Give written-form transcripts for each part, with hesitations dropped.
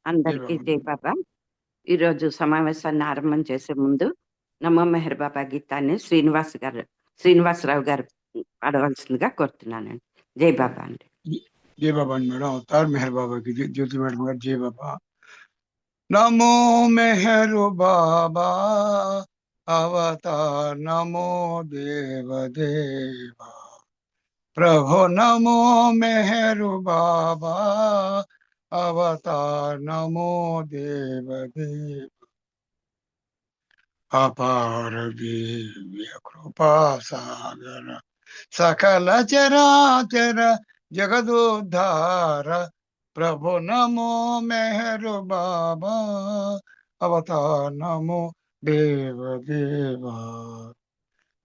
జై అందరికీ బాబా. జై బాబా. ఈరోజు సమావేశాన్ని ఆరంభం చేసే ముందు నమో మెహర్ బాబా గీతాన్ని శ్రీనివాసరావు గారు పాడవలసిందిగా కోరుతున్నానండి. జై బాబా అండి. జై బాబా అండి మేడం. అవతార్ మెహర్ బాబాకి జ్యోతి మేడం గారు జై బాబా. నమో మెహర్ బాబా అవతార్ నమో దేవ దేవా ప్రభు నమో మెహర్ బాబా అవతార్ నమో దేవ దేవ అపార దివ్య కృపా సాగర సకల చరాచర జగదోద్ధార ప్రభు నమో మెహరు బాబా అవతార్ నమో దేవ దేవా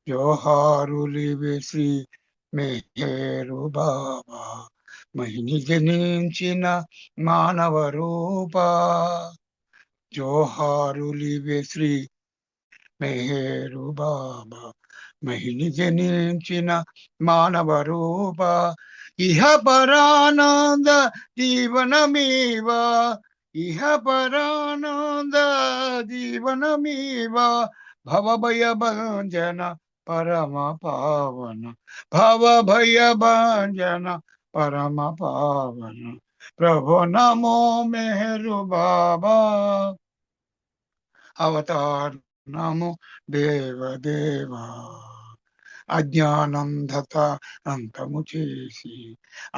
జోహారులివి శ్రీ మెహరు బాబా మహిని జనించిన మానవ రూపా జోహారులివి శ్రీ మెహరు బాబా మహిని జనించిన మానవ రూప ఇహ పరానంద జీవనమీవ ఇహ పరానంద జీవనమీవ భవభయ భంజన పరమ పావన భవభయ భంజన పరమ పావన ప్రభు నమో మెహరు బాబా అవతార్ నమో దేవ దేవా అజ్ఞానంధత అంతము చేసి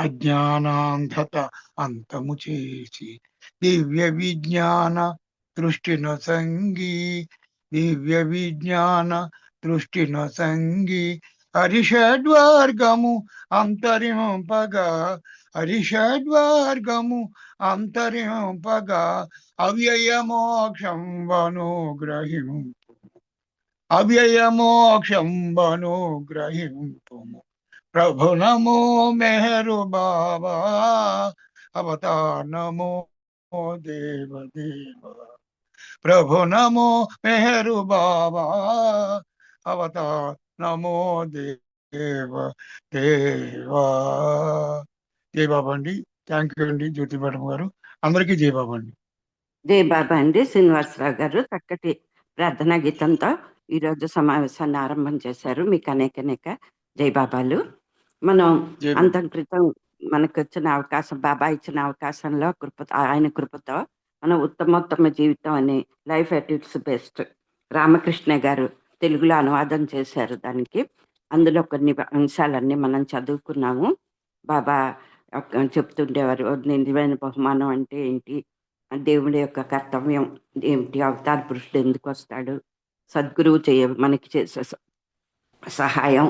అజ్ఞానాంధత అంతము చేసి దివ్య విజ్ఞాన దృష్టిన సంగి దివ్య విజ్ఞాన దృష్టిన సంగి హరిషడ్వర్గము అంతరింపగా హరిషడ్వర్గము అంతరింపగా అవ్యయ మోక్షం వనుగ్రహింపు అవ్యయ మోక్షం వనుగ్రహింపుము ప్రభు నమో మెహరు బాబా అవతార్ నమో దేవ దేవ ప్రభు నమో మెహరు బాబా అవతార్ నమో దేవ దేవా. జై బాబా అండి. థ్యాంక్ యూ అండి జ్యోతి మేడం గారు. అందరికీ జై బాబా అండి. జై బాబా అండి. శ్రీనివాసరావు గారు చక్కటి ప్రార్థనా గీతంతో ఈరోజు సమావేశాన్ని ఆరంభం చేశారు. మీకు అనేక జై బాబాలు. మనం జై బాబా. అంతం క్రితం మనకు వచ్చిన అవకాశం, బాబా ఇచ్చిన అవకాశంలో ఆయన కృపతో మనం ఉత్తమోత్తమ జీవితం అని లైఫ్ ఎటిట్స్ బెస్ట్ రామకృష్ణ గారు తెలుగులో అనువాదం చేశారు. దానికి అందులో కొన్ని అంశాలన్నీ మనం చదువుకున్నాము. బాబా చెప్తుండేవారు నిజమైన బహుమానం అంటే ఏంటి, దేవుడి యొక్క కర్తవ్యం ఏమిటి, అవతార పురుషుడు ఎందుకు వస్తాడు, సద్గురువు మనకి చేసే సహాయం,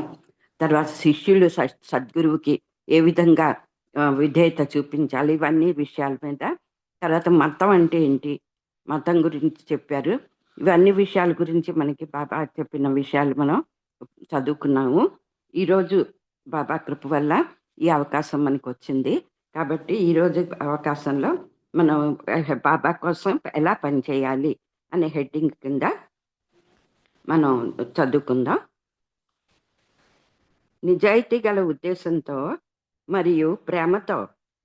తర్వాత శిష్యులు సద్గురువుకి ఏ విధంగా విధేయత చూపించాలి, ఇవన్నీ విషయాల మీద. తర్వాత మతం అంటే ఏంటి, మతం గురించి చెప్పారు. ఇవన్నీ విషయాల గురించి మనకి బాబా చెప్పిన విషయాలు మనం చదువుకున్నాము. ఈరోజు బాబా కృప వల్ల ఈ అవకాశం మనకు వచ్చింది. కాబట్టి ఈరోజు అవకాశంలో మనం బాబా కోసం ఎలా పనిచేయాలి అనే హెడ్డింగ్ కింద మనం చదువుకుందాం. నిజాయితీ గల ఉద్దేశంతో మరియు ప్రేమతో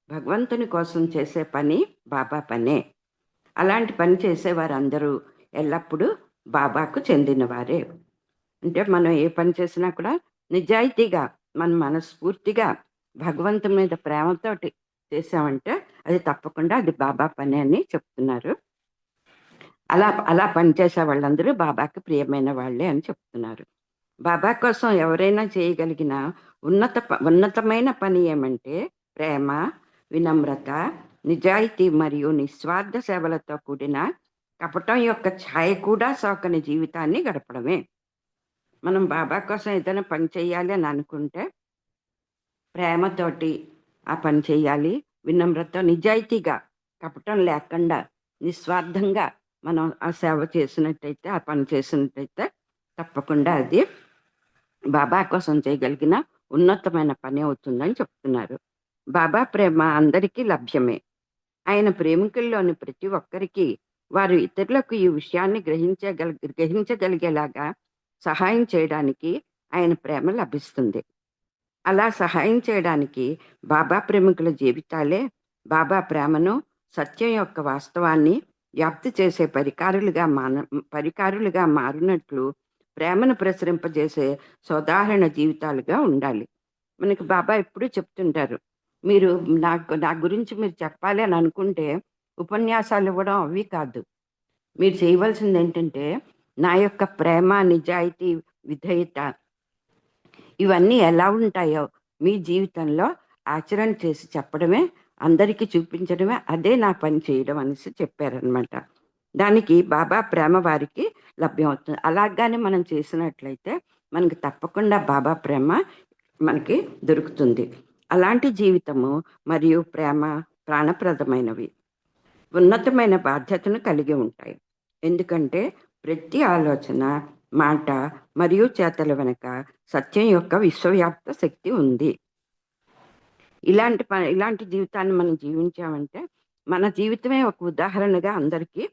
భగవంతుని కోసం చేసే పని బాబా పనే. అలాంటి పని చేసేవారందరూ ఎల్లప్పుడూ బాబాకు చెందినవారే. అంటే మనం ఏ పని చేసినా కూడా నిజాయితీగా మన మనస్ఫూర్తిగా భగవంతుని మీద ప్రేమతోటి చేసామంటే అది తప్పకుండా అది బాబా పని అని చెప్తున్నారు. అలా పనిచేసే వాళ్ళందరూ బాబాకి ప్రియమైన వాళ్ళే అని చెప్తున్నారు. బాబా కోసం ఎవరైనా చేయగలిగిన ఉన్నతమైన పని ఏమంటే ప్రేమ, వినమ్రత, నిజాయితీ మరియు నిస్వార్థ సేవలతో కూడిన కపటం యొక్క ఛాయ కూడా సోకని జీవితాన్ని గడపడమే. మనం బాబా కోసం ఏదైనా పని చేయాలి అని అనుకుంటే ప్రేమతోటి ఆ పని చేయాలి, వినమ్రత, నిజాయితీగా, కపటం లేకుండా నిస్వార్థంగా మనం ఆ సేవ చేసినట్టయితే, ఆ పని చేసినట్టయితే తప్పకుండా అది బాబా కోసం చేయగలిగిన ఉన్నతమైన పని అవుతుందని చెప్తున్నారు. బాబా ప్రేమ అందరికీ లభ్యమే. ఆయన ప్రేమికుల్లోని ప్రతి ఒక్కరికి వారు ఇతరులకు ఈ విషయాన్ని గ్రహించగలిగేలాగా సహాయం చేయడానికి ఆయన ప్రేమ లభిస్తుంది. అలా సహాయం చేయడానికి బాబా ప్రేమికుల జీవితాలే బాబా ప్రేమను సత్యం యొక్క వాస్తవాన్ని వ్యాప్తి చేసే పరికారులుగా మారినట్లు ప్రేమను ప్రసరింపజేసే సాధారణ జీవితాలుగా ఉండాలి. మనకి బాబా ఎప్పుడూ చెప్తుంటారు, మీరు నా గురించి మీరు చెప్పాలి అని అనుకుంటే ఉపన్యాసాలు ఇవ్వడం అవి కాదు. మీరు చేయవలసింది ఏంటంటే, నా యొక్క ప్రేమ, నిజాయితీ, విధేయత ఇవన్నీ ఎలా ఉంటాయో మీ జీవితంలో ఆచరణ చేసి చెప్పడమే, అందరికీ చూపించడమే, అదే నా పని చేయడం అనేసి చెప్పారనమాట. దానికి బాబా ప్రేమ వారికి లభ్యమవుతుంది. అలాగానే మనం చేసినట్లయితే మనకి తప్పకుండా బాబా ప్రేమ మనకి దొరుకుతుంది. అలాంటి జీవితము మరియు ప్రేమ ప్రాణప్రదమైనవి, ఉన్నతమైన బాధ్యతను కలిగి ఉంటాయి. ఎందుకంటే ప్రతి ఆలోచన, మాట మరియు చేతల వెనుక సత్యం యొక్క విశ్వవ్యాప్త శక్తి ఉంది. ఇలాంటి జీవితాన్ని మనం జీవించామంటే మన జీవితమే ఒక ఉదాహరణగా అందరికీ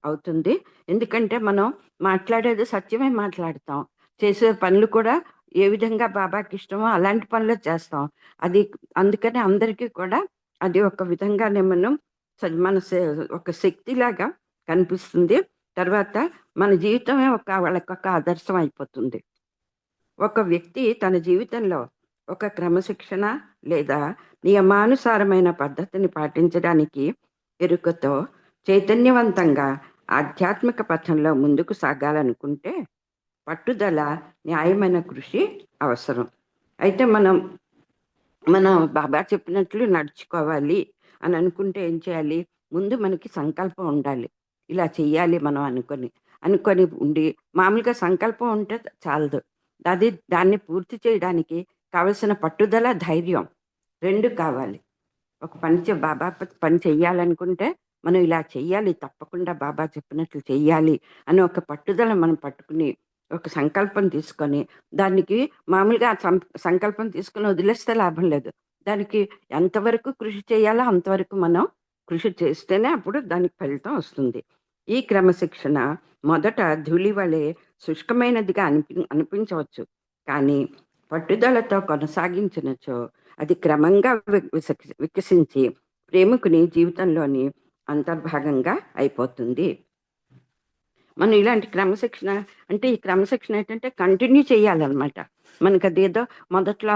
అవుతుంది. ఎందుకంటే మనం మాట్లాడేది సత్యమే మాట్లాడతాం, చేసే పనులు కూడా ఏ విధంగా బాబాకి ఇష్టమో అలాంటి పనులు చేస్తాం. అందుకని అందరికీ కూడా అది ఒక విధంగానే మనం మన ఒక శక్తిలాగా కనిపిస్తుంది. తర్వాత మన జీవితమే వాళ్ళకొక ఆదర్శం అయిపోతుంది. ఒక వ్యక్తి తన జీవితంలో ఒక క్రమశిక్షణ లేదా నియమానుసారమైన పద్ధతిని పాటించడానికి ఎరుకతో చైతన్యవంతంగా ఆధ్యాత్మిక పథంలో ముందుకు సాగాలనుకుంటే పట్టుదల, న్యాయమైన కృషి అవసరం. అయితే మనం బాబా చెప్పినట్లు నడుచుకోవాలి అని అనుకుంటే ఏం చేయాలి? ముందు మనకి సంకల్పం ఉండాలి. ఇలా చెయ్యాలి మనం అనుకొని ఉండి, మామూలుగా సంకల్పం ఉంటే చాలదు. దాన్ని పూర్తి చేయడానికి కావలసిన పట్టుదల, ధైర్యం 2 కావాలి. ఒక బాబా పని చెయ్యాలనుకుంటే మనం ఇలా చెయ్యాలి, తప్పకుండా బాబా చెప్పినట్లు చెయ్యాలి అని ఒక పట్టుదల మనం పట్టుకుని, ఒక సంకల్పం తీసుకొని, దానికి మామూలుగా సంకల్పం తీసుకుని వదిలేస్తే లాభం లేదు. దానికి ఎంతవరకు కృషి చేయాలో అంతవరకు మనం కృషి చేస్తేనే అప్పుడు దానికి ఫలితం వస్తుంది. ఈ క్రమశిక్షణ మొదట ధూళి వలె శుష్కమైనదిగా అనిపించవచ్చు, కానీ పట్టుదలతో కొనసాగించినచో అది క్రమంగా వికసించి ప్రేమికుని జీవితంలోని అంతర్భాగంగా అయిపోతుంది. మనం ఇలాంటి క్రమశిక్షణ అంటే, ఈ క్రమశిక్షణ ఏంటంటే కంటిన్యూ చేయాలన్నమాట. మనకి అదేదో మొదట్లో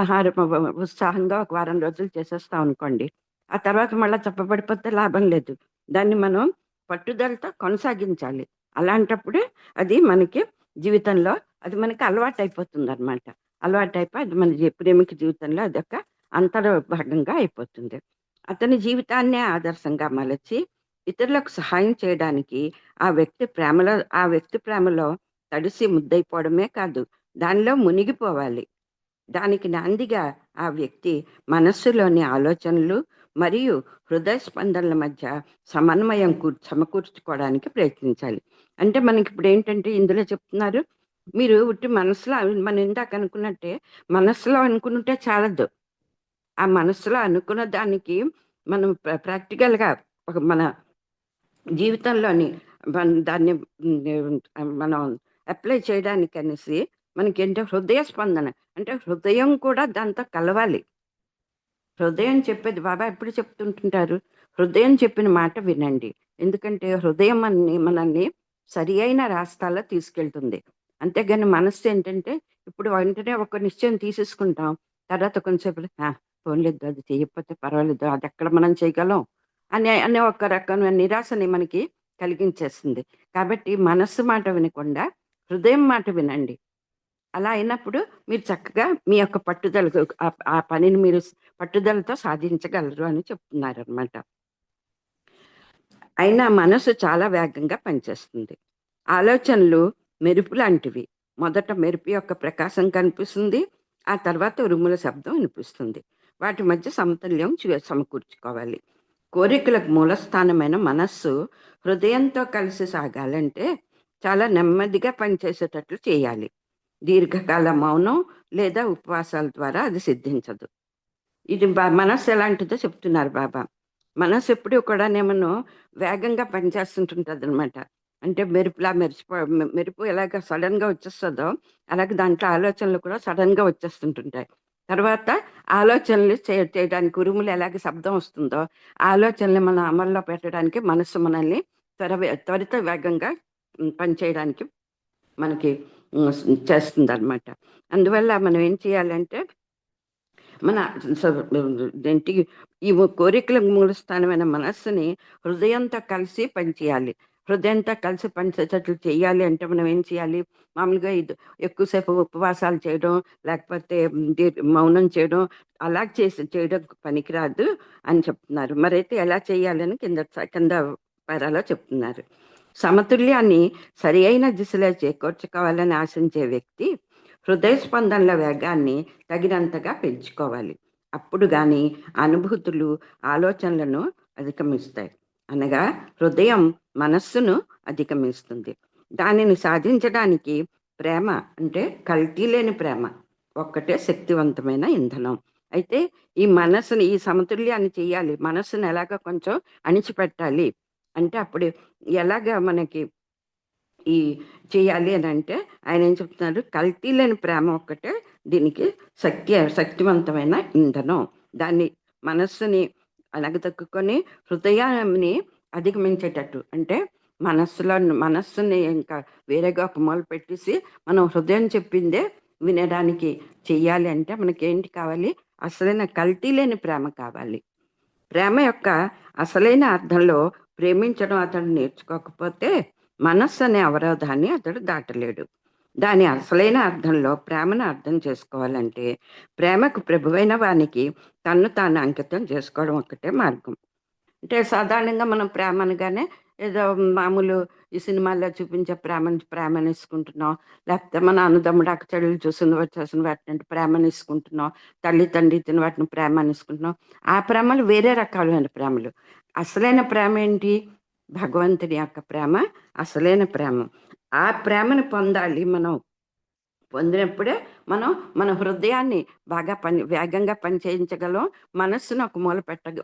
ఉత్సాహంగా ఒక వారం రోజులు చేసేస్తాం అనుకోండి, ఆ తర్వాత మళ్ళీ చెప్పబడిపోతే లాభం లేదు. దాన్ని మనం పట్టుదలతో కొనసాగించాలి. అలాంటప్పుడే అది మనకి జీవితంలో అది మనకి అలవాటు అయిపోతుంది అనమాట. అలవాటు అయిపోయి అది మన ప్రేమిక జీవితంలో అదొక అంతర్భాగంగా అయిపోతుంది. అతని జీవితాన్నే ఆదర్శంగా మలచి ఇతరులకు సహాయం చేయడానికి ఆ వ్యక్తి ప్రేమలో తడిసి ముద్దైపోవడమే కాదు, దానిలో మునిగిపోవాలి. దానికి నాందిగా ఆ వ్యక్తి మనస్సులోని ఆలోచనలు మరియు హృదయ స్పందనల మధ్య సమన్వయం సమకూర్చుకోవడానికి ప్రయత్నించాలి. అంటే మనకి ఇప్పుడు ఏంటంటే ఇందులో చెప్తున్నారు, మీరు ఉట్టి మనసులో, మనం ఇందాక అనుకున్నట్టే మనస్సులో అనుకుంటే చాలదు. ఆ మనస్సులో అనుకున్న దానికి మనం ప్రాక్టికల్గా మన జీవితంలోని దాన్ని మనం అప్లై చేయడానికి అనేసి మనకి ఏంటో హృదయ స్పందన అంటే హృదయం కూడా దాంతో కలవాలి. హృదయం చెప్పేది బాబా ఎప్పుడు చెప్తుంటుంటారు, హృదయం చెప్పిన మాట వినండి. ఎందుకంటే హృదయం మనల్ని సరి అయిన రాస్తాల్లో తీసుకెళ్తుంది. అంతేగాని మనస్సు ఏంటంటే ఇప్పుడు వెంటనే ఒక నిశ్చయం తీసేసుకుంటాం, తర్వాత కొంచెంసేపు పోన్లేదు, అది చేయకపోతే పర్వాలేదు, అది ఎక్కడ మనం చేయగలం అనే ఒక రకమైన నిరాశని మనకి కలిగించేస్తుంది. కాబట్టి మనస్సు మాట వినకుండా హృదయం మాట వినండి. అలా అయినప్పుడు మీరు చక్కగా మీ యొక్క పట్టుదలకు ఆ పనిని మీరు పట్టుదలతో సాధించగలరు అని చెప్తున్నారు అనమాట. అయినా మనసు చాలా వేగంగా పనిచేస్తుంది. ఆలోచనలు మెరుపు లాంటివి. మొదట మెరుపు యొక్క ప్రకాశం కనిపిస్తుంది, ఆ తర్వాత ఉరుముల శబ్దం వినిపిస్తుంది. వాటి మధ్య సమతుల్యం సమకూర్చుకోవాలి. కోరికలకు మూలస్థానమైన మనస్సు హృదయంతో కలిసి సాగాలంటే చాలా నెమ్మదిగా పనిచేసేటట్లు చేయాలి. దీర్ఘకాల మౌనం లేదా ఉపవాసాల ద్వారా అది సిద్ధించదు. ఇది మనస్సు ఎలాంటిదో చెప్తున్నారు బాబా. మనస్సు ఎప్పుడు కూడానేమో వేగంగా పనిచేస్తుంటుంటుంది అనమాట. అంటే మెరుపు ఎలాగ సడన్గా వచ్చేస్తుందో అలాగే దాంట్లో ఆలోచనలు కూడా సడన్గా వచ్చేస్తుంటుంటాయి. తర్వాత ఆలోచనలు చేయడానికి ఉరుములు ఎలాగ శబ్దం వస్తుందో ఆలోచనలు మనం అమల్లో పెట్టడానికి మనస్సు మనల్ని త్వరిత వేగంగా పనిచేయడానికి మనకి చేస్తుంది అనమాట. అందువల్ల మనం ఏం చేయాలంటే మన ఏంటి ఈ కోరికలకు మూల స్థానమైన మనస్సుని హృదయంతో కలిసి పనిచేయాలి. హృదయంతో కలిసి పనిచేసేటట్లు చేయాలి అంటే మనం ఏం చేయాలి? మామూలుగా ఇది ఎక్కువసేపు ఉపవాసాలు చేయడం, లేకపోతే మౌనం చేయడం అలా చేయడం పనికిరాదు అని చెప్తున్నారు. మరైతే ఎలా చేయాలని కింద పారాలో చెప్తున్నారు. సమతుల్యాన్ని సరి అయిన దిశలో చేకూర్చుకోవాలని ఆశించే వ్యక్తి హృదయ స్పందనల వేగాన్ని తగినంతగా పెంచుకోవాలి. అప్పుడు కానీ అనుభూతులు ఆలోచనలను అధిగమిస్తాయి. అనగా హృదయం మనస్సును అధిగమిస్తుంది. దానిని సాధించడానికి ప్రేమ అంటే కల్తీ లేని ప్రేమ ఒక్కటే శక్తివంతమైన ఇంధనం. అయితే ఈ మనస్సుని ఈ సమతుల్యాన్ని చేయాలి. మనస్సును ఎలాగ కొంచెం అణిచిపెట్టాలి అంటే అప్పుడు ఎలాగ మనకి ఈ చేయాలి అని అంటే ఆయన ఏం చెప్తున్నారు? కల్తీ లేని ప్రేమ ఒక్కటే దీనికి శక్తివంతమైన ఇంధనం. దాన్ని మనస్సుని అణగదొక్కుని హృదయాన్ని అధిగమించేటట్టు అంటే మనస్సుని ఇంకా వేరేగా మూల పెట్టేసి మనం హృదయం చెప్పిందే వినడానికి చెయ్యాలి అంటే మనకేంటి కావాలి? అసలైన కల్తీ లేని ప్రేమ కావాలి. ప్రేమ యొక్క అసలైన అర్థంలో ప్రేమించడం అతడు నేర్చుకోకపోతే మనస్సు అనే అవరోధాన్ని అతడు దాటలేడు. దాని అసలైన అర్థంలో ప్రేమను అర్థం చేసుకోవాలంటే ప్రేమకు ప్రభువైన వానికి తన్ను తాను అంకితం చేసుకోవడం ఒక్కటే మార్గం. అంటే సాధారణంగా మనం ప్రేమ అనగానే ఏదో మామూలు ఈ సినిమాల్లో చూపించే ప్రేమని ఇసుకుంటున్నాం, లేకపోతే మన అన్నదమ్ముడు అక్క చెడులు చేసిన వాటిని ప్రేమని ఇసుకుంటున్నాం, తల్లి తండ్రి తిన వాటిని ప్రేమని ఇసుకుంటున్నాం. ఆ ప్రేమలు వేరే రకాలైన ప్రేమలు. అసలైన ప్రేమ ఏంటి? భగవంతుని యొక్క ప్రేమ అసలైన ప్రేమ. ఆ ప్రేమను పొందాలి మనం. పొందినప్పుడే మనం మన హృదయాన్ని బాగా వేగంగా పని చేయించగలం. మనస్సును ఒక మూల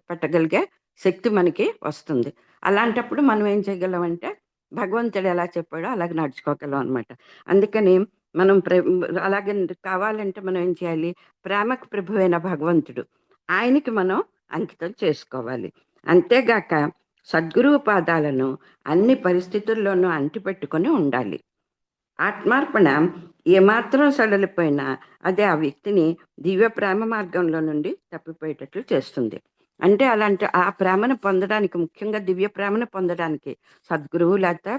పెట్టగలిగే శక్తి మనకి వస్తుంది. అలాంటప్పుడు మనం ఏం చేయగలం అంటే భగవంతుడు ఎలా చెప్పాడో అలాగే నడుచుకోగలం అనమాట. అందుకని మనం అలాగే కావాలంటే మనం ఏం చేయాలి? ప్రేమకు ప్రభువైన భగవంతుడు ఆయనకి మనం అంకితం చేసుకోవాలి. అంతేగాక సద్గురువు పాదాలను అన్ని పరిస్థితుల్లోనూ అంటిపెట్టుకొని ఉండాలి. ఆత్మార్పణ ఏమాత్రం సడలిపోయినా అదే ఆ వ్యక్తిని దివ్య ప్రేమ మార్గంలో నుండి తప్పిపోయేటట్లు చేస్తుంది. అంటే అలాంటి ఆ ప్రేమను పొందడానికి, ముఖ్యంగా దివ్య ప్రేమను పొందడానికి సద్గురువు లేకపోతే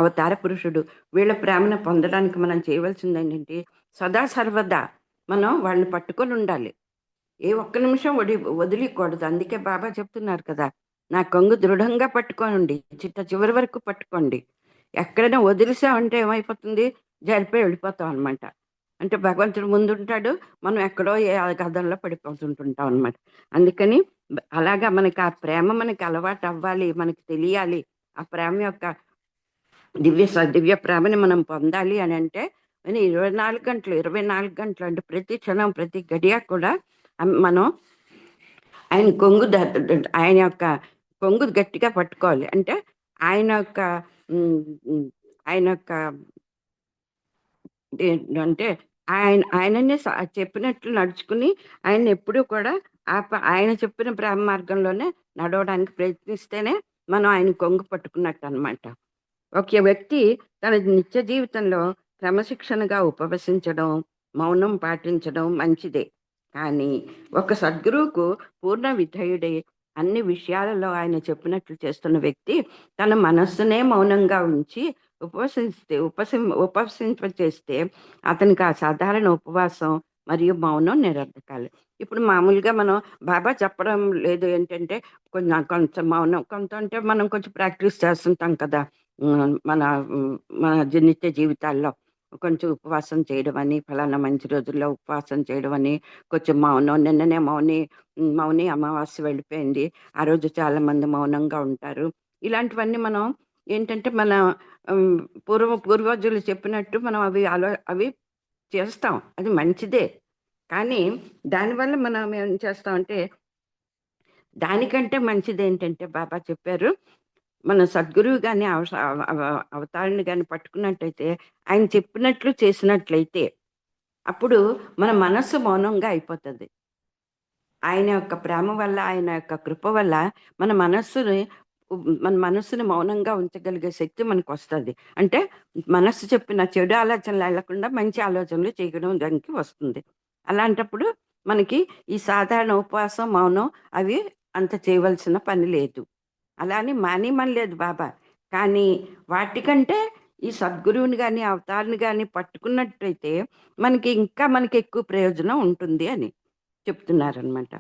అవతార పురుషుడు వీళ్ళ ప్రేమను పొందడానికి మనం చేయవలసింది ఏంటంటే సదా సర్వదా మనం వాళ్ళని పట్టుకొని ఉండాలి. ఏ ఒక్క నిమిషం వదిలికూడదు. అందుకే బాబా చెప్తున్నారు కదా, నా కొంగు దృఢంగా పట్టుకోనండి, చివరి వరకు పట్టుకోండి. ఎక్కడైనా వదిలిసామంటే ఏమైపోతుంది? జారిపోయి వెళ్ళిపోతాం అనమాట. అంటే భగవంతుడు ముందుంటాడు, మనం ఎక్కడో ఏ గదంలో పడిపోతుంటుంటాం అనమాట. అందుకని అలాగా మనకి ఆ ప్రేమ మనకి అలవాటు అవ్వాలి, మనకి తెలియాలి. ఆ ప్రేమ యొక్క దివ్య ప్రేమని మనం పొందాలి అని అంటే 24 గంటలు అంటే ప్రతి క్షణం ప్రతి గడియ కూడా మనం ఆయన యొక్క కొంగు గట్టిగా పట్టుకోవాలి. అంటే ఆయన యొక్క ఆయన యొక్క అంటే ఆయననే చెప్పినట్లు నడుచుకుని ఆయన ఎప్పుడూ కూడా ఆయన చెప్పిన ప్రేమ మార్గంలోనే నడవడానికి ప్రయత్నిస్తేనే మనం ఆయన కొంగు పట్టుకున్నట్టు అనమాట. ఒక వ్యక్తి తన నిత్య జీవితంలో క్రమశిక్షణగా ఉపవసించడం, మౌనం పాటించడం మంచిదే. కానీ ఒక సద్గురువుకు పూర్ణ విధేయుడై అన్ని విషయాలలో ఆయన చెప్పినట్లు చేస్తున్న వ్యక్తి తన మనస్సునే మౌనంగా ఉంచి ఉపవసింపచేస్తే అతనికి ఆ సాధారణ ఉపవాసం మరియు మౌనం నిరర్ధకాలు. ఇప్పుడు మామూలుగా మనం బాబా చెప్పడం లేదు ఏంటంటే కొంచెం మౌనం కొంత అంటే మనం కొంచెం ప్రాక్టీస్ చేస్తుంటాం కదా మన మన నిత్య జీవితాల్లో. కొంచెం ఉపవాసం చేయడం అని, ఫలానా మంచి రోజుల్లో ఉపవాసం చేయడం అని, కొంచెం మౌనం. నిన్ననే మౌని అమావాస్య వెళ్ళిపోయింది, ఆ రోజు చాలా మంది మౌనంగా ఉంటారు. ఇలాంటివన్నీ మనం ఏంటంటే మన పూర్వజులు చెప్పినట్టు మనం అవి చేస్తాం, అది మంచిదే. కానీ దానివల్ల మనం ఏం చేస్తామంటే దానికంటే మంచిది ఏంటంటే బాబా చెప్పారు, మన సద్గురువు గాని అవతారిని గాని పట్టుకున్నట్టయితే ఆయన చెప్పినట్లు చేసినట్లయితే అప్పుడు మన మనస్సు మౌనంగా అయిపోతుంది. ఆయన యొక్క ప్రేమ వల్ల, ఆయన యొక్క కృప వల్ల మన మనస్సుని మన మనస్సుని మౌనంగా ఉంచగలిగే శక్తి మనకొస్తది. అంటే మనస్సు చెప్పిన చెడు ఆలోచనలు ఎళ్ళకుండా మంచి ఆలోచనలు చేయడం దానికి వస్తుంది. అలాంటప్పుడు మనకి ఈ సాధారణ ఉపవాసం, మౌనం అవి అంత చేయవలసిన పని లేదు. అలా అని మానేయమనలేదు బాబా. కానీ వాటికంటే ఈ సద్గురువుని గాని, అవతార్‌ని గాని పట్టుకున్నట్టయితే మనకి ఎక్కువ ప్రయోజనం ఉంటుంది అని చెప్తున్నారనమాట.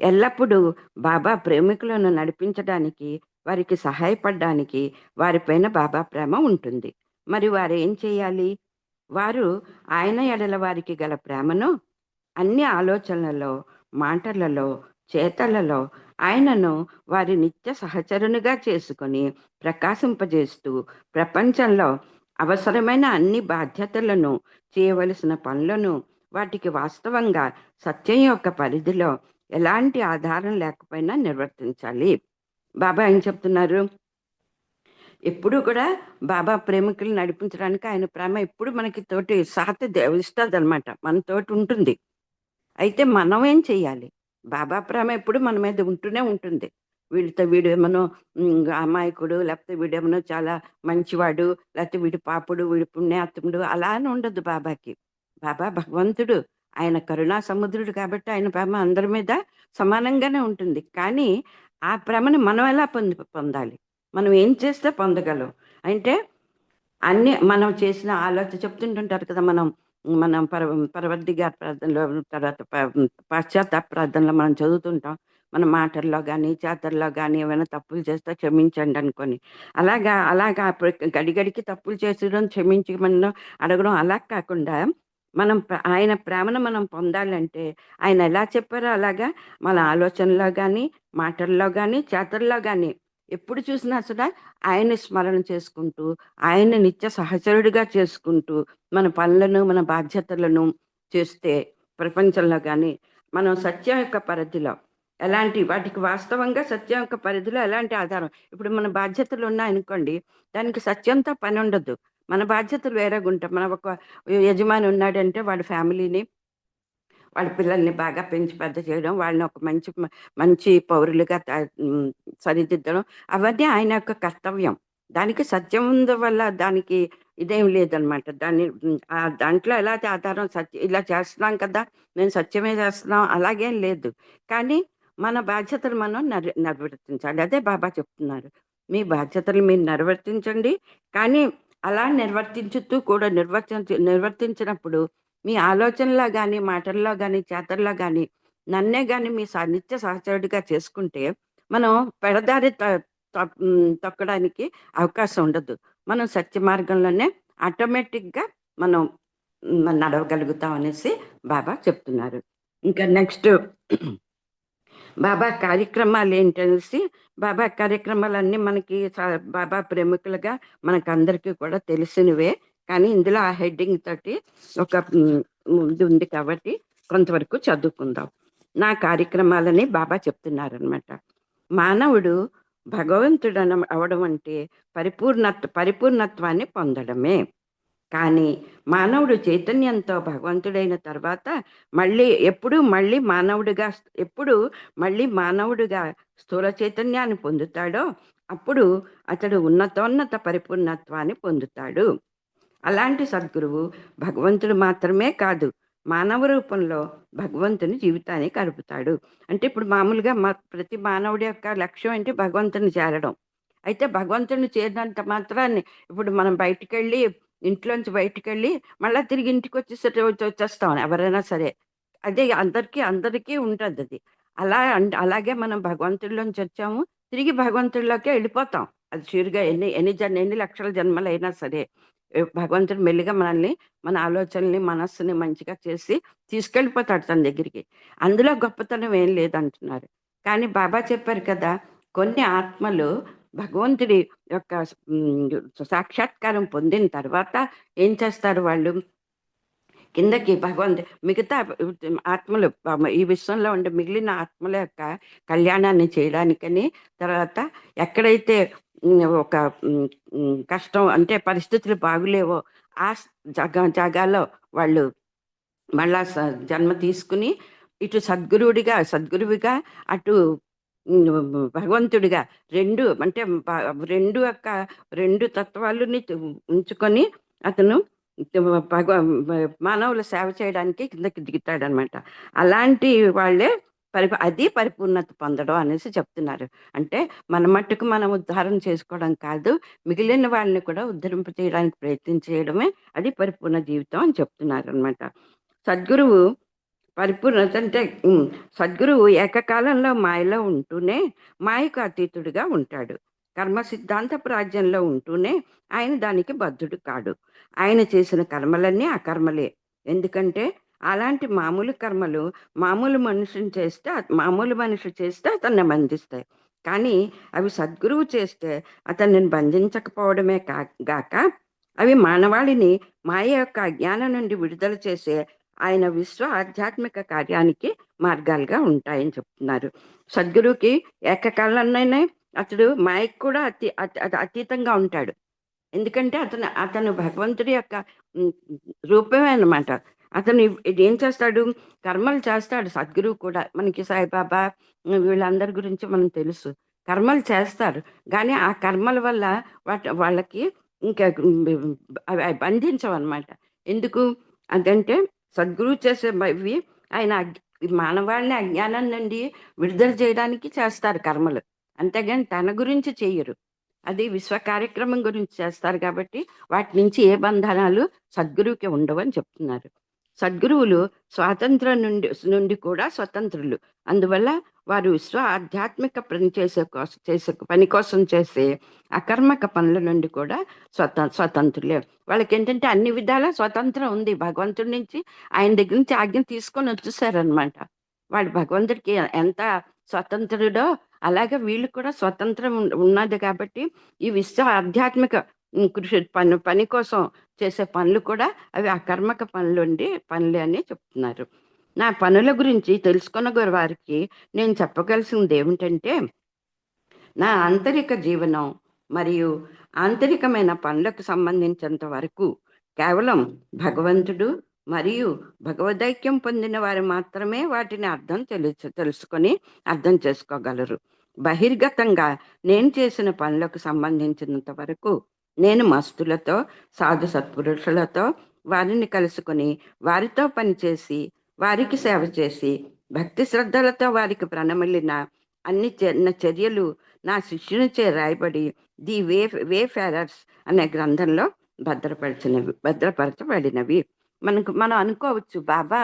ఎల్లప్పుడూ బాబా ప్రేమికులను నడిపించడానికి, వారికి సహాయపడడానికి వారిపైన బాబా ప్రేమ ఉంటుంది. మరి వారేం చేయాలి? వారు ఆయన ఎడల వారికి గల ప్రేమను అన్ని ఆలోచనలలో, మాటలలో, చేతలలో ఆయనను వారి నిత్య సహచరునిగా చేసుకొని ప్రకాశింపజేస్తూ ప్రపంచంలో అవసరమైన అన్ని బాధ్యతలను, చేయవలసిన పనులను వాటికి వాస్తవంగా సత్యం యొక్క పరిధిలో ఎలాంటి ఆధారం లేకపోయినా నిర్వర్తించాలి. బాబా ఏం చెప్తున్నారు? ఎప్పుడూ కూడా బాబా ప్రేమికులను నడిపించడానికి ఆయన ప్రేమ ఎప్పుడు మనకి తోటి ఇస్తదనమాట. మనతోటి ఉంటుంది. అయితే మనం ఏం చెయ్యాలి? బాబా ప్రేమ ఎప్పుడు మన మీద ఉంటూనే ఉంటుంది. వీడేమనో అమాయకుడు, లేకపోతే వీడేమనో చాలా మంచివాడు, లేకపోతే వీడు పాపుడు, వీడు పుణ్యాత్ముడు అలా అని ఉండదు బాబాకి. బాబా భగవంతుడు. ఆయన కరుణా సముద్రుడు కాబట్టి ఆయన ప్రేమ అందరి మీద సమానంగానే ఉంటుంది. కానీ ఆ ప్రేమని మనం ఎలా పొందాలి? మనం ఏం చేస్తే పొందగలం? అంటే అన్నీ మనం చేసిన చెప్తుంటుంటారు కదా! మనం పరవర్దిగారి ప్రార్థనలో, తర్వాత పాశ్చాత్తాప ప్రార్థనలో మనం చదువుతుంటాం. మన మాటల్లో గాని, చేతల్లో గాని ఏమైనా తప్పులు చేస్తే క్షమించండి అనుకోని. అలాగా అప్పుడు గడిగడికి తప్పులు చేసేయడం, క్షమించమనడం, అడగడం అలా కాకుండా ఆయన ప్రేమను మనం పొందాలంటే ఆయన ఎలా చెప్పారో అలాగా మన ఆలోచనలో గాని, మాటల్లో గాని, చేతల్లో గాని ఎప్పుడు చూసినా సరే ఆయన్ని స్మరణ చేసుకుంటూ, ఆయన్ని నిత్య సహచరుడిగా చేసుకుంటూ, మన పనులను, మన బాధ్యతలను చేస్తే ప్రపంచంలో గాని, మనం సత్యం యొక్క పరిధిలో వాటికి వాస్తవంగా సత్యం యొక్క పరిధిలో ఎలాంటి ఆధారం ఇప్పుడు మన బాధ్యతలు ఉన్నాయనుకోండి, దానికి సత్యంతో పనుండదు. మన బాధ్యతలు వేరేగుంటాయి. మన ఒక యజమాని ఉన్నాడంటే వాడి ఫ్యామిలీని, వాళ్ళ పిల్లల్ని బాగా పెంచి పెద్ద చేయడం, వాళ్ళని ఒక మంచి పౌరులుగా సరిదిద్దడం అవన్నీ ఆయన యొక్క కర్తవ్యం. దానికి సత్యం వల్ల దానికి ఇదేం లేదనమాట. దాంట్లో ఎలాంటి ఆధారం ఇలా చేస్తున్నాం కదా! మేము సత్యమే చేస్తున్నాం అలాగేం లేదు. కానీ మన బాధ్యతలు మనం నిర్వర్తించాలి. అదే బాబా చెప్తున్నారు. మీ బాధ్యతలు మీరు నిర్వర్తించండి. కానీ అలా నిర్వర్తించుతూ కూడా నిర్వర్తించినప్పుడు మీ ఆలోచనలో గాని, మాటల్లో గాని, చేతల్లో గాని నన్నే గాని మీ నిత్య సహచరుడిగా చేసుకుంటే మనం పెడదారి తొక్కడానికి అవకాశం ఉండదు. మనం సత్య మార్గంలోనే ఆటోమేటిక్‌గా మనం నడవగలుగుతాం అనేసి బాబా చెప్తున్నారు. ఇంకా నెక్స్ట్ బాబా కార్యక్రమాలేంటనేసి బాబా కార్యక్రమాలన్నీ మనకి బాబా ప్రేమికులుగా మనకందరికీ కూడా తెలిసినవే. కానీ ఇందులో ఆ హెడ్డింగ్ తోటి ఒక ఇది ఉంది కాబట్టి కొంతవరకు చదువుకుందాం. నా కార్యక్రమాలని బాబా చెప్తున్నారనమాట. మానవుడు అవడం అంటే పరిపూర్ణత్వాన్ని పొందడమే. కానీ మానవుడు చైతన్యంతో భగవంతుడైన తర్వాత ఎప్పుడు మళ్ళీ మానవుడిగా స్థూల చైతన్యాన్ని పొందుతాడో అప్పుడు అతడు ఉన్నతోన్నత పరిపూర్ణత్వాన్ని పొందుతాడు. అలాంటి సద్గురువు భగవంతుడు మాత్రమే కాదు, మానవ రూపంలో భగవంతుని జీవితాన్ని గడుపుతాడు. అంటే ఇప్పుడు మామూలుగా ప్రతి మానవుడి యొక్క లక్ష్యం ఏంటి? భగవంతుని చేరడం. అయితే భగవంతుని చేరినంత మాత్రాన్ని ఇప్పుడు మనం ఇంట్లోంచి బయటికెళ్ళి మళ్ళా తిరిగి వచ్చేస్తాం ఎవరైనా సరే. అదే అందరికీ ఉంటదది. అలాగే మనం భగవంతుడిలోంచి వచ్చాము, తిరిగి భగవంతుడిలోకే వెళ్ళిపోతాం. అది షూర్‌గా ఎన్ని లక్షల జన్మలైనా సరే. భగవంతుడు మెల్లిగా మన ఆలోచనల్ని, మనస్సుని మంచిగా చేసి తీసుకెళ్ళిపోతాడు తన దగ్గరికి. అందులో గొప్పతనం ఏం లేదంటున్నారు. కానీ బాబా చెప్పారు కదా! కొన్ని ఆత్మలు భగవంతుడి యొక్క సాక్షాత్కారం పొందిన తర్వాత ఏం చేస్తారు వాళ్ళు? కిందకి మిగతా ఆత్మలు ఈ విశ్వంలో ఉండే మిగిలిన ఆత్మల యొక్క కళ్యాణాన్ని చేయడానికని, తర్వాత ఎక్కడైతే ఒక కష్టం అంటే పరిస్థితులు బాగులేవో ఆ జాగాలో వాళ్ళు మళ్ళా జన్మ తీసుకుని ఇటు సద్గురువిగా అటు భగవంతుడిగా అంటే రెండు తత్వాలని ఉంచుకొని అతను భగ మానవుల సేవ చేయడానికి కిందకి దిగుతాడనమాట. అలాంటి వాళ్ళే అది పరిపూర్ణత పొందడం అనేసి చెప్తున్నారు. అంటే మన మట్టుకు మనం ఉద్ధారం చేసుకోవడం కాదు, మిగిలిన వాళ్ళని కూడా ఉద్ధరింప చేయడానికి ప్రయత్నం చేయడమే అది పరిపూర్ణ జీవితం అని చెప్తున్నారు అనమాట. సద్గురువు పరిపూర్ణత అంటే సద్గురువు ఏకకాలంలో మాయలో ఉంటూనే మాయకు అతీతుడిగా ఉంటాడు. కర్మ సిద్ధాంతపు రాజ్యంలో ఉంటూనే ఆయన దానికి బద్ధుడు కాడు. ఆయన చేసిన కర్మలన్నీ అకర్మలే. ఎందుకంటే అలాంటి మామూలు కర్మలు మామూలు మనిషి చేస్తే అతన్ని బంధిస్తాయి. కానీ అవి సద్గురువు చేస్తే అతన్ని బంధించకపోవడమే గాక అవి మానవాళిని మాయ యొక్క అజ్ఞానం నుండి విడుదల చేసే ఆయన ఆధ్యాత్మిక కార్యానికి మార్గాలుగా ఉంటాయని చెప్తున్నారు. సద్గురువుకి ఏకకాలంలోనే అతడు మాయకు కూడా అతీతంగా ఉంటాడు. ఎందుకంటే అతను భగవంతుడి యొక్క రూపమే అన్నమాట. అతను ఏం చేస్తాడు? కర్మలు చేస్తాడు. సద్గురువు కూడా మనకి సాయిబాబా వీళ్ళందరి గురించి మనం తెలుసు. కర్మలు చేస్తారు, కానీ ఆ కర్మల వల్ల వాళ్ళకి ఇంకా అవి బంధించవన్నమాట. ఎందుకు అదంటే సద్గురువు చేసే ఇవి ఆయన మానవాళ్ళని అజ్ఞానం నుండి విడుదల చేయడానికి చేస్తారు కర్మలు, అంతేగాని తన గురించి చెయ్యరు. అది విశ్వ కార్యక్రమం గురించి చేస్తారు కాబట్టి వాటి నుంచి ఏ బంధనాలు సద్గురువుకి ఉండవని చెప్తున్నారు. సద్గురువులు స్వాతంత్రం నుండి కూడా స్వతంత్రులు. అందువల్ల వారు ఆధ్యాత్మిక పని చేసే పని కోసం చేసే అకర్మక పనుల నుండి కూడా స్వతంత్రులే. వాళ్ళకి ఏంటంటే అన్ని విధాల స్వతంత్రం ఉంది భగవంతుడి నుంచి. ఆయన దగ్గర నుంచి ఆజ్ఞ తీసుకొని వచ్చేసారనమాట. వాడు భగవంతుడికి ఎంత స్వతంత్రుడో అలాగే వీళ్ళు కూడా స్వతంత్రం ఉన్నది. కాబట్టి ఈ ఆధ్యాత్మిక కృషి పని కోసం చేసే పనులు కూడా అవి అకర్మక పనులే అని చెప్తున్నారు. నా పనుల గురించి తెలుసుకున్న వారికి నేను చెప్పగలిసింది ఏమిటంటే, నా ఆంతరిక జీవనం మరియు ఆంతరికమైన పనులకు సంబంధించినంత వరకు కేవలం భగవంతుడు మరియు భగవదైక్యం పొందిన వారు మాత్రమే వాటిని తెలుసుకొని అర్థం చేసుకోగలరు. బహిర్గతంగా నేను చేసిన పనులకు సంబంధించినంత వరకు నేను మస్తులతో సాధు సత్పురుషులతో వారిని కలుసుకొని వారితో పనిచేసి వారికి సేవ చేసి భక్తి శ్రద్ధలతో వారికి ప్రణమిలిన అన్ని చర్యలు నా శిష్యునిచే రాయబడి ది వేఫేరర్స్ అనే గ్రంథంలో భద్రపరచబడినవి. మనం అనుకోవచ్చు బాబా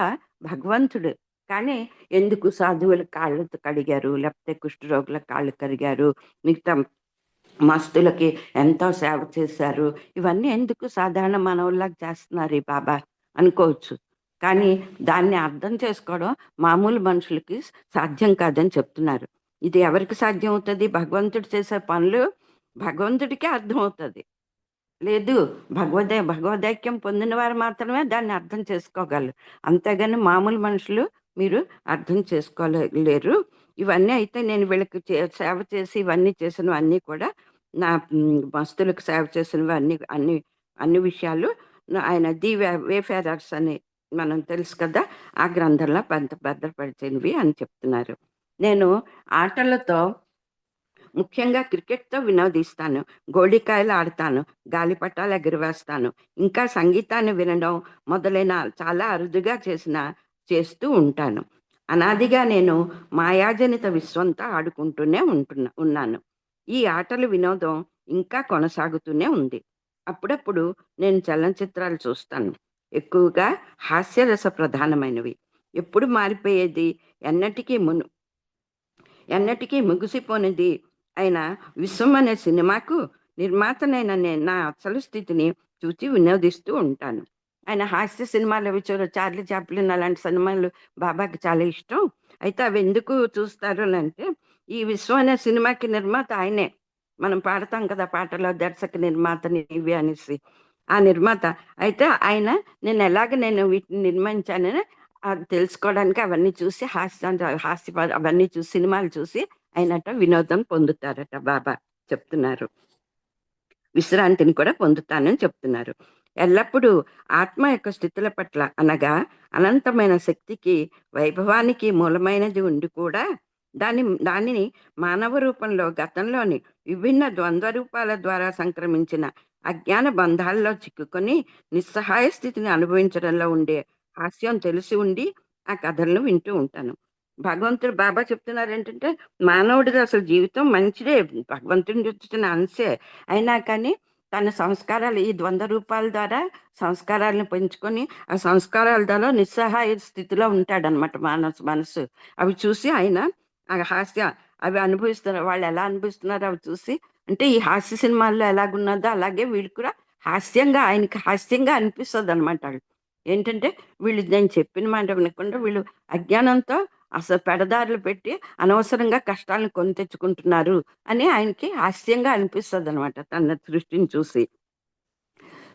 భగవంతుడు, కానీ ఎందుకు సాధువుల కాళ్ళు కడిగారు, లేకపోతే కుష్ఠరోగుల కాళ్ళు కడిగారు, మిగతా మస్తులకి ఎంతో సేవ చేశారు, ఇవన్నీ ఎందుకు సాధారణ మానవుల్లాగా చేస్తున్నారు ఈ బాబా అనుకోవచ్చు. కానీ దాన్ని అర్థం చేసుకోవడం మామూలు మనుషులకి సాధ్యం కాదని చెప్తున్నారు. ఇది ఎవరికి సాధ్యం అవుతుంది? భగవంతుడు చేసే పనులు భగవంతుడికే అర్థం అవుతుంది. లేదు, భగవదైక్యం పొందిన వారు మాత్రమే దాన్ని అర్థం చేసుకోగలరు, అంతేగాని మామూలు మనుషులు మీరు అర్థం చేసుకోలేరు. ఇవన్నీ అయితే నేను వీళ్ళకి సేవ చేసి ఇవన్నీ చేసినవన్నీ కూడా నా మస్తులకు సేవ చేసినవి అన్ని విషయాలు ఆయన ది వేఫేరర్స్ అని మనం తెలుసు కదా, ఆ గ్రంథంలో భద్రపరిచినవి అని చెప్తున్నారు. నేను ఆటలతో ముఖ్యంగా క్రికెట్తో వినోదిస్తాను, గోళికాయలు ఆడతాను, గాలిపటాలు ఎగురవేస్తాను, ఇంకా సంగీతాన్ని వినడం మొదలైన చాలా అరుదుగా చేస్తూ ఉంటాను. అనాదిగా నేను మాయాజనిత విశ్వంతో ఆడుకుంటూనే ఉన్నాను. ఈ ఆటలు వినోదం ఇంకా కొనసాగుతూనే ఉంది. అప్పుడప్పుడు నేను చలనచిత్రాలు చూస్తాను, ఎక్కువగా హాస్యరస ప్రధానమైనవి. ఎప్పుడు మారిపోయేది, ఎన్నటికీ ముగిసిపోనిది అయిన విశ్వం అనే సినిమాకు నిర్మాతనైన నేను నా అసలు స్థితిని చూచి వినోదిస్తూ ఉంటాను. ఆయన హాస్య సినిమాలు అవి చార్లీ చాప్లిన్ అలాంటి సినిమాలు బాబాకి చాలా ఇష్టం. అయితే అవి ఎందుకు చూస్తారు అంటే, ఈ విశ్వం అనే సినిమాకి నిర్మాత ఆయనే. మనం పాడతాం కదా పాటలో, దర్శక నిర్మాత నీవి అనేసి. ఆ నిర్మాత అయితే ఆయన నేను వీటిని నిర్మించానని అది తెలుసుకోవడానికి అవన్నీ చూసి హాస్య అవన్నీ చూసి సినిమాలు చూసి ఆయనట వినోదం పొందుతారట బాబా చెప్తున్నారు. విశ్రాంతిని కూడా పొందుతానని చెప్తున్నారు. ఎల్లప్పుడూ ఆత్మ యొక్క స్థితుల పట్ల అనగా అనంతమైన శక్తికి, వైభవానికి మూలమైనది ఉండి కూడా దానిని మానవ రూపంలో గతంలోని విభిన్న ద్వంద్వ రూపాల ద్వారా సంక్రమించిన అజ్ఞాన బంధాల్లో చిక్కుకొని నిస్సహాయ స్థితిని అనుభవించడంలో ఉండే హాస్యం తెలిసి ఉండి ఆ కథలను వింటూ ఉంటాను. భగవంతుడు బాబా చెప్తున్నారు ఏంటంటే, మానవుడిది అసలు జీవితం మంచిదే, భగవంతుని వచ్చిన అంశే. అయినా కానీ తన సంస్కారాలు ఈ ద్వంద్వ రూపాల ద్వారా సంస్కారాలను పెంచుకొని ఆ సంస్కారాల ద్వారా నిస్సహాయ స్థితిలో ఉంటాడనమాట మనసు. అవి చూసి ఆయన ఆ హాస్య అవి అనుభవిస్తున్నారు. వాళ్ళు ఎలా అనుభవిస్తున్నారో అవి చూసి, అంటే ఈ హాస్య సినిమాల్లో ఎలాగున్నదో అలాగే వీళ్ళు కూడా ఆయనకి హాస్యంగా అనిపిస్తుంది అనమాట. ఏంటంటే వీళ్ళు నేను చెప్పిన మాట వినకుండా వీళ్ళు అజ్ఞానంతో అసలు పెడదారులు పెట్టి అనవసరంగా కష్టాలను కొని తెచ్చుకుంటున్నారు అని ఆయనకి హాస్యంగా అనిపిస్తుంది అనమాట తన సృష్టిని చూసి.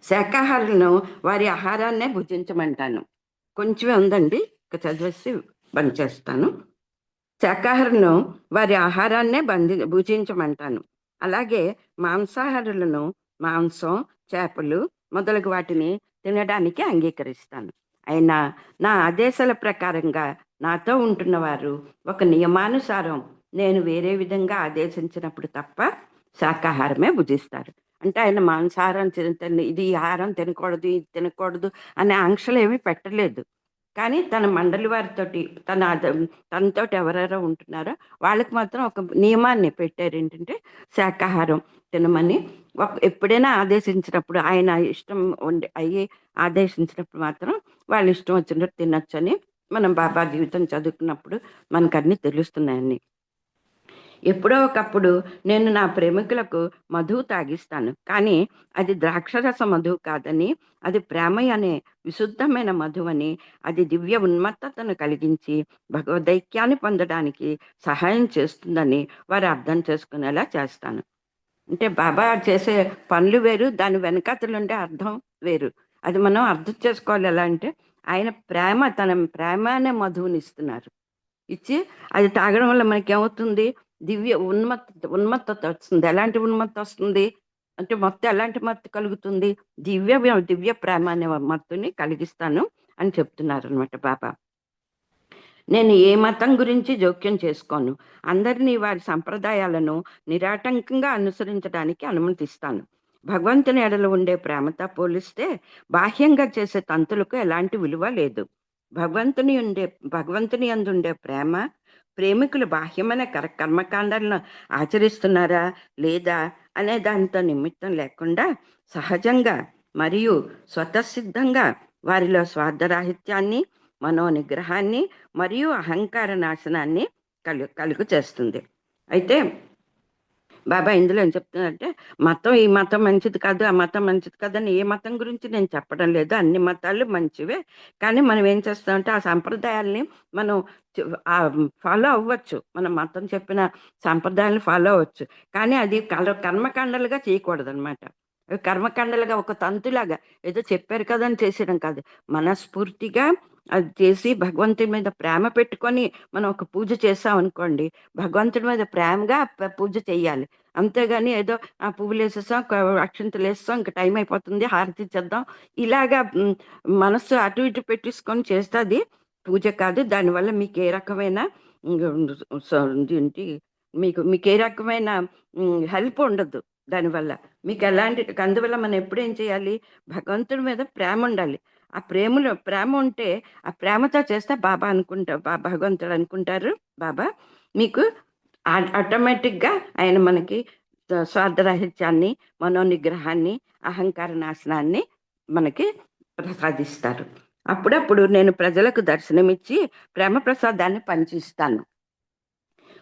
శాకాహారులను వారి ఆహారాన్నే భుజించమంటాను. కొంచెమే ఉందండి, ఇక చదివేసి బంద్ చేస్తాను. శాకాహారులను వారి ఆహారాన్నే భుజించమంటాను. అలాగే మాంసాహారులను మాంసం, చేపలు మొదలగు వాటిని తినడానికి అంగీకరిస్తాను. అయినా నా ఆదేశాల ప్రకారంగా నాతో ఉంటున్నవారు ఒక నియమానుసారం నేను వేరే విధంగా ఆదేశించినప్పుడు తప్ప శాకాహారమే భుజిస్తారు. అంటే ఆయన మాంసాహారం ఇది ఆహారం తినకూడదు, ఇది తినకూడదు అనే ఆంక్షలు ఏమీ పెట్టలేదు. కానీ తన మండలి వారితోటి తనతోటి ఎవరెవరో ఉంటున్నారో వాళ్ళకి మాత్రం ఒక నియమాన్ని పెట్టారు. ఏంటంటే శాకాహారం తినమని ఎప్పుడైనా ఆదేశించినప్పుడు ఆయన ఇష్టం అయ్యి ఆదేశించినప్పుడు మాత్రం వాళ్ళు ఇష్టం వచ్చినట్టు తినొచ్చని మనం బాబా జీవితం చదువుకున్నప్పుడు మనకు అన్నీ తెలుస్తున్నాయని. ఎప్పుడో ఒకప్పుడు నేను నా ప్రేమికులకు మధువు తాగిస్తాను, కానీ అది ద్రాక్షరస మధువు కాదని, అది ప్రేమ అనే విశుద్ధమైన మధువని, అది దివ్య ఉన్మత్తతను కలిగించి భగవదైక్యాన్ని పొందడానికి సహాయం చేస్తుందని వారు అర్థం చేసుకునేలా చేస్తాను. అంటే బాబా చేసే పనులు వేరు, దాని వెనకాతలుండే అర్థం వేరు. అది మనం అర్థం చేసుకోవాలి. ఎలా అంటే ఆయన తన ప్రేమ అనే మధువుని ఇస్తున్నారు. ఇచ్చి అది తాగడం వల్ల మనకేమవుతుంది? దివ్య ఉన్మత్తత వస్తుంది. ఎలాంటి ఉన్మత్త వస్తుంది అంటే, మొత్తం ఎలాంటి మత్తు కలుగుతుంది? దివ్య ప్రేమ అనే మత్తుని కలిగిస్తాను అని చెప్తున్నారు అనమాట బాబా. నేను ఏ మతం గురించి జోక్యం చేసుకోను. అందరినీ వారి సంప్రదాయాలను నిరాటంకంగా అనుసరించడానికి అనుమతిస్తాను. భగవంతుని ఎడల ఉండే ప్రేమతో పోలిస్తే బాహ్యంగా చేసే తంతులకు ఎలాంటి విలువ లేదు. భగవంతుని యందుండే ప్రేమికులు బాహ్యమైన కర్మకాండాలను ఆచరిస్తున్నారా లేదా అనే దానితో నిమిత్తం లేకుండా సహజంగా మరియు స్వతసిద్ధంగా వారిలో స్వార్థరాహిత్యాన్ని, మనోనిగ్రహాన్ని మరియు అహంకార నాశనాన్ని కలుగు చేస్తుంది. అయితే బాబా ఇందులో ఏం చెప్తున్నారంటే, ఈ మతం మంచిది కాదు, ఆ మతం మంచిది కాదు అని ఏ మతం గురించి నేను చెప్పడం లేదు. అన్ని మతాలు మంచివే. కానీ మనం ఏం చేస్తామంటే ఆ సంప్రదాయాల్ని మనం ఫాలో అవ్వచ్చు. మన మతం చెప్పిన సంప్రదాయాలను ఫాలో అవ్వచ్చు. కానీ అది కర్మకాండలుగా చేయకూడదు అనమాట. కర్మకాండలుగా ఒక తంతులాగా ఏదో చెప్పారు కదా అని చేసేయడం కాదు. మనస్ఫూర్తిగా అది చేసి భగవంతుడి మీద ప్రేమ పెట్టుకొని మనం ఒక పూజ చేసాం అనుకోండి, భగవంతుడి మీద ప్రేమగా పూజ చెయ్యాలి. అంతేగాని ఏదో ఆ పువ్వులు వేసేసాం, అక్షింతలు వేస్తాం, ఇంకా టైం అయిపోతుంది, హారతి ఇచ్చేద్దాం, ఇలాగా మనస్సు అటు ఇటు పెట్టేసుకొని చేస్తే అది పూజ కాదు. దానివల్ల మీకు ఏ రకమైన ఏంటి మీకు ఏ రకమైన హెల్ప్ ఉండదు దానివల్ల. మీకు అందువల్ల మనం ఎప్పుడు ఏం చేయాలి? భగవంతుడి మీద ప్రేమ ఉండాలి. ఆ ప్రేమ ఉంటే ఆ ప్రేమతో చేస్తే భగవంతుడు అనుకుంటారు బాబా, మీకు ఆటోమేటిక్గా ఆయన మనకి స్వార్థరాహిత్యాన్ని, మనోనిగ్రహాన్ని, అహంకార నాశనాన్ని మనకి ప్రసాదిస్తారు. అప్పుడప్పుడు నేను ప్రజలకు దర్శనమిచ్చి ప్రేమ ప్రసాదాన్ని పంచిస్తాను.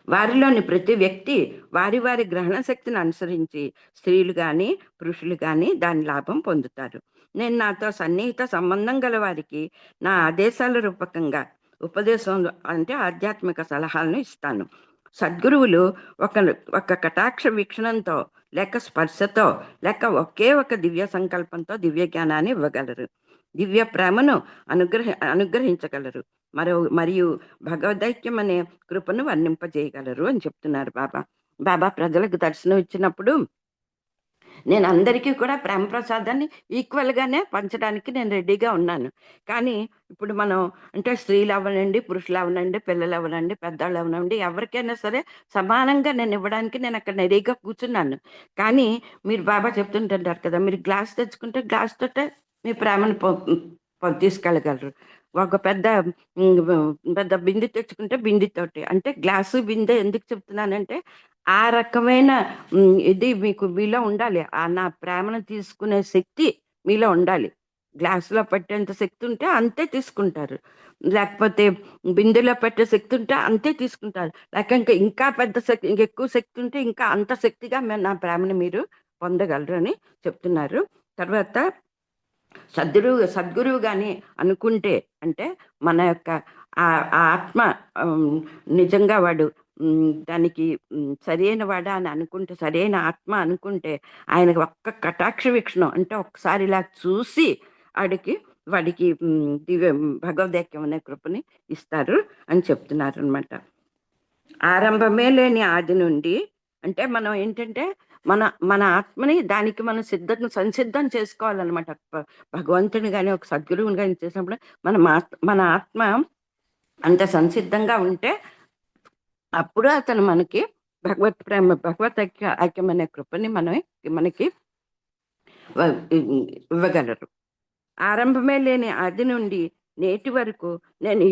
వారిలోని ప్రతి వ్యక్తి వారి వారి గ్రహణ శక్తిని అనుసరించి స్త్రీలు కానీ పురుషులు కానీ దాని లాభం పొందుతారు. నేను నాతో సన్నిహిత సంబంధం గల వారికి నా ఆదేశాల రూపకంగా ఉపదేశం అంటే ఆధ్యాత్మిక సలహాలను ఇస్తాను. సద్గురువులు ఒక కటాక్ష వీక్షణంతో, లేక స్పర్శతో, లేక ఒకే ఒక దివ్య సంకల్పంతో దివ్య జ్ఞానాన్ని ఇవ్వగలరు. దివ్య ప్రేమను అనుగ్రహించగలరు. మరియు భగవదైక్యం అనే కృపను వర్ణింపజేయగలరు అని చెప్తున్నారు బాబా. బాబా ప్రజలకు దర్శనం ఇచ్చినప్పుడు నేను అందరికీ కూడా ప్రేమ ప్రసాదాన్ని ఈక్వల్గానే పంచడానికి నేను రెడీగా ఉన్నాను. కానీ ఇప్పుడు మనం అంటే స్త్రీలు అవనండి, పురుషులు అవనండి, పిల్లలు అవనండి, పెద్దవాళ్ళు అవనండి, ఎవరికైనా సరే సమానంగా నేను ఇవ్వడానికి నేను అక్కడ రెడీగా కూర్చున్నాను. కానీ మీరు బాబా చెప్తుంటుంటారు కదా, మీరు గ్లాస్ తెచ్చుకుంటే గ్లాస్ తోటే మీ ప్రేమను తీసుకెళ్ళగలరు. ఒక పెద్ద పెద్ద బిందె తెచ్చుకుంటే బిందెతోటి, అంటే గ్లాసు బిందె ఎందుకు చెప్తున్నానంటే ఆ రకమైన ఇది మీకు మీలో ఉండాలి. నా ప్రేమను తీసుకునే శక్తి మీలో ఉండాలి. గ్లాసులో పెట్టేంత శక్తి ఉంటే అంతే తీసుకుంటారు. లేకపోతే బిందెలో పెట్టే శక్తి ఉంటే అంతే తీసుకుంటారు. లేక ఇంకా పెద్ద శక్తి, ఇంకెక్కువ శక్తి ఉంటే ఇంకా అంత శక్తిగా నా ప్రేమను మీరు పొందగలరు అని చెప్తున్నారు. తర్వాత సద్గురువు గాని అనుకుంటే, అంటే మన యొక్క ఆ ఆత్మ నిజంగా వాడు దానికి సరైన వాడా అని అనుకుంటే, సరైన ఆత్మ అనుకుంటే ఆయనకు ఒక్క కటాక్ష వీక్షణం అంటే ఒక్కసారి ఇలా చూసి వాడికి దివ్య భగవద్వాక్యం అనే కృపని ఇస్తారు అని చెప్తున్నారు అనమాట. ఆరంభమే లేని ఆది నుండి, అంటే మనం ఏంటంటే మన మన ఆత్మని దానికి మనం సంసిద్ధం చేసుకోవాలన్నమాట. భగవంతుని కానీ ఒక సద్గురువుని కానీ చేసినప్పుడు మన ఆత్మ అంత సంసిద్ధంగా ఉంటే అప్పుడు అతను మనకి భగవత్ ఐక్యం అనే కృపని మనకి ఇవ్వగలరు. ఆరంభమే లేని అది నుండి నేటి వరకు నేను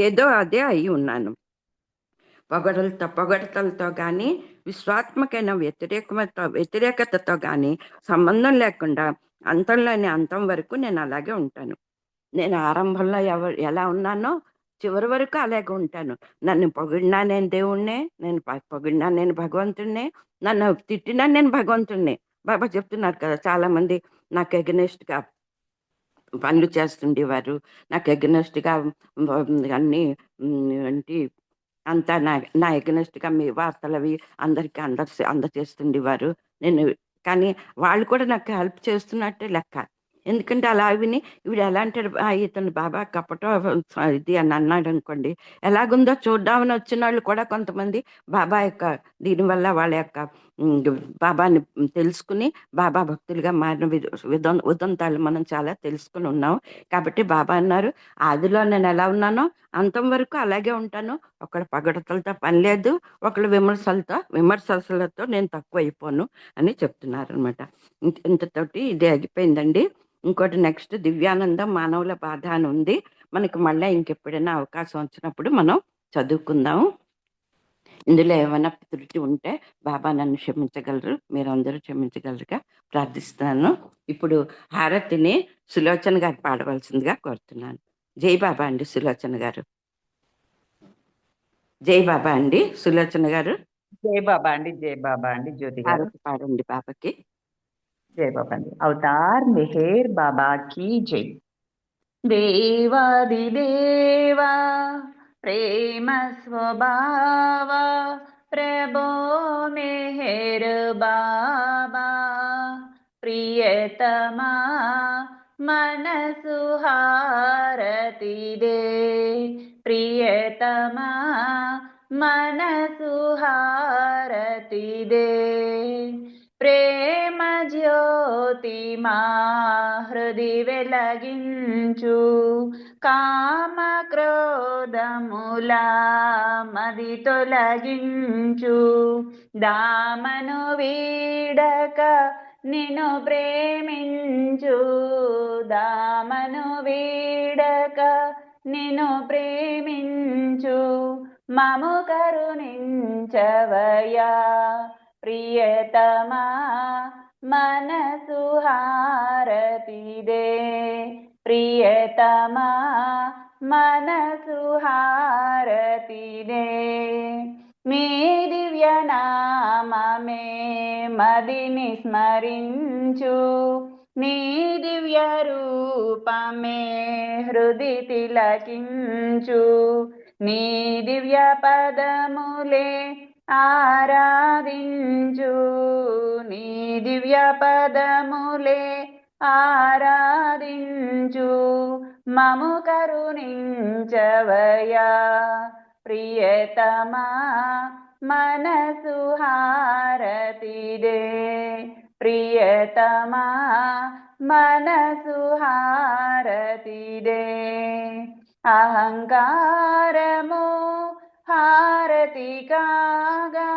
ఏదో అదే అయి ఉన్నాను. పొగడతలతో కానీ విశ్వాత్మకైన వ్యతిరేకతతో కానీ సంబంధం లేకుండా అంతంలోని అంతం వరకు నేను అలాగే ఉంటాను. నేను ఆరంభంలో ఎలా ఉన్నానో చివరి వరకు అలాగే ఉంటాను. నన్ను పొగిడినా నేను దేవుణ్ణే, నేను పొగిడినా నేను భగవంతుణ్ణే, నన్ను తిట్టినా నేను భగవంతుణ్ణే. బాబా చెప్తున్నారు కదా, చాలా మంది నాకు ఎగనెస్ట్ గా పనులు చేస్తుండేవారు, నాకు ఎగనెస్ట్ గా అన్ని ఏంటి అంతా నా ఎగనెస్ట్ గా మీ వార్తలు అవి అందరికి అందచేస్తుండేవారు. కానీ వాళ్ళు కూడా నాకు హెల్ప్ చేస్తున్నట్టే లెక్క. ఎందుకంటే అలా విని వీడు ఎలా అంటాడు, ఇతను బాబా కపటం ఇది అని అన్నాడు అనుకోండి, ఎలాగుందో చూద్దామని వచ్చిన వాళ్ళు కూడా కొంతమంది బాబా యొక్క దీనివల్ల వాళ్ళ యొక్క బాబాని తెలుసుకుని బాబా భక్తులుగా మారిన ఉదంతాలు మనం చాలా తెలుసుకుని ఉన్నాం. కాబట్టి బాబా అన్నారు, ఆదిలో నేను ఎలా ఉన్నానో అంతం వరకు అలాగే ఉంటాను. ఒకళ్ళ పగడతలతో పని లేదు, ఒకళ్ళ విమర్శలతో నేను తక్కువ అయిపోను అని చెప్తున్నారు అనమాట. ఇంతతోటి ఇది ఆగిపోయిందండి. ఇంకోటి నెక్స్ట్ దివ్యానందం మానవుల బాధ అని ఉంది. మనకి మళ్ళీ ఇంకెప్పుడైనా అవకాశం వచ్చినప్పుడు మనం చదువుకుందాం. ఇందులో ఏమైనా త్రుటి ఉంటే బాబా నన్ను క్షమించగలరు, మీరు అందరూ క్షమించగలరుగా ప్రార్థిస్తున్నాను. ఇప్పుడు హారతిని సులోచన గారు పాడవలసిందిగా కోరుతున్నాను. జై బాబా అండి సులోచన గారు. జై బాబా అండి సులోచన గారు. జై బాబా అండి, జై బాబా అండి. జ్యోతి గారు హారతి పాడండి బాబాకి. జై బాబా అండి. అవతార్ మెహర్ బాబా की జై. దేవాదిదేవా ప్రేమ స్వభావ ప్రభో మెహర్ బాబా ప్రియతమా మనసు హారతి దే, ప్రియతమా మనసు హారతి దే. ప్రేమ జ్యోతి మా హృది వెలగించు, కామ క్రోధముల మది తొలగించు. దామను వీడక నిన్ను ప్రేమించు, దామను వీడక నిన్ను ప్రేమించు. మము కరుణించవయా ప్రియతమా మనసు హారతి దే, ప్రియతమా మనసు హారతి దే. మీ దివ్య నామమే మదిని స్మరించు, నీ దివ్య రూపమే హృది తిలకించు. నీ దివ్య పదములే ఆరాధించు, నీ దివ్య పదములే ఆరాధించు. మము కరుణించవయా ప్రియతమా మనసు హారతి దే, ప్రియతమా మనసు హారతిదే అహంకారము హారతి కాగా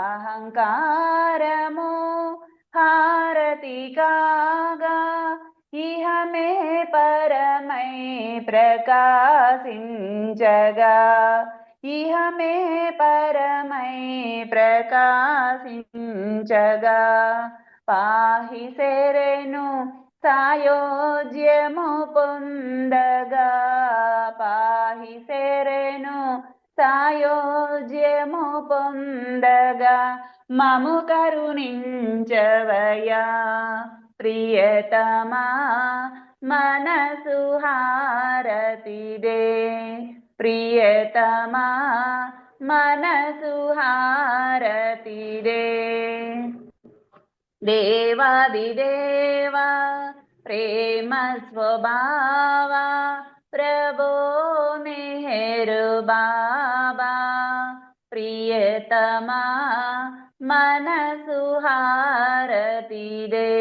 అహంకారము హారతి కాగా ఇహమే పరమై ప్రకాశించగా ఇహమే పరమై ప్రకాశించగా పాహి శరణు సాయోజ్యము పొందగా పాహి శరణు సాయోజ్యము పొందగా మము కరుణించవయా ప్రియతమా మనసు హారతిదే ప్రియతమా మనసు హారతిదే దేవాదిదేవా ప్రేమ స్వభావా ప్రభో మెహరు బాబా ప్రియతమా మనసు హారతిదే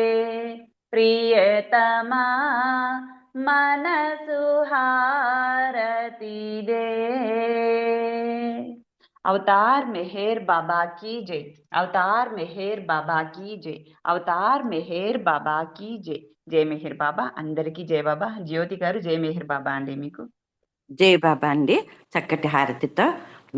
ప్రియతమా మనసు హారతిదే అవతార్ మెహర్ బాబా కీ జై అవతార్ మెహర్ బాబా కీ జై అవతార్ మెహర్ బాబా కీ జై జై మెహర్ బాబా అందరికీ జై బాబా జ్యోతి గారు జై మెహర్ బాబా అండి మీకు జై బాబా అండి చక్కటి హారతితో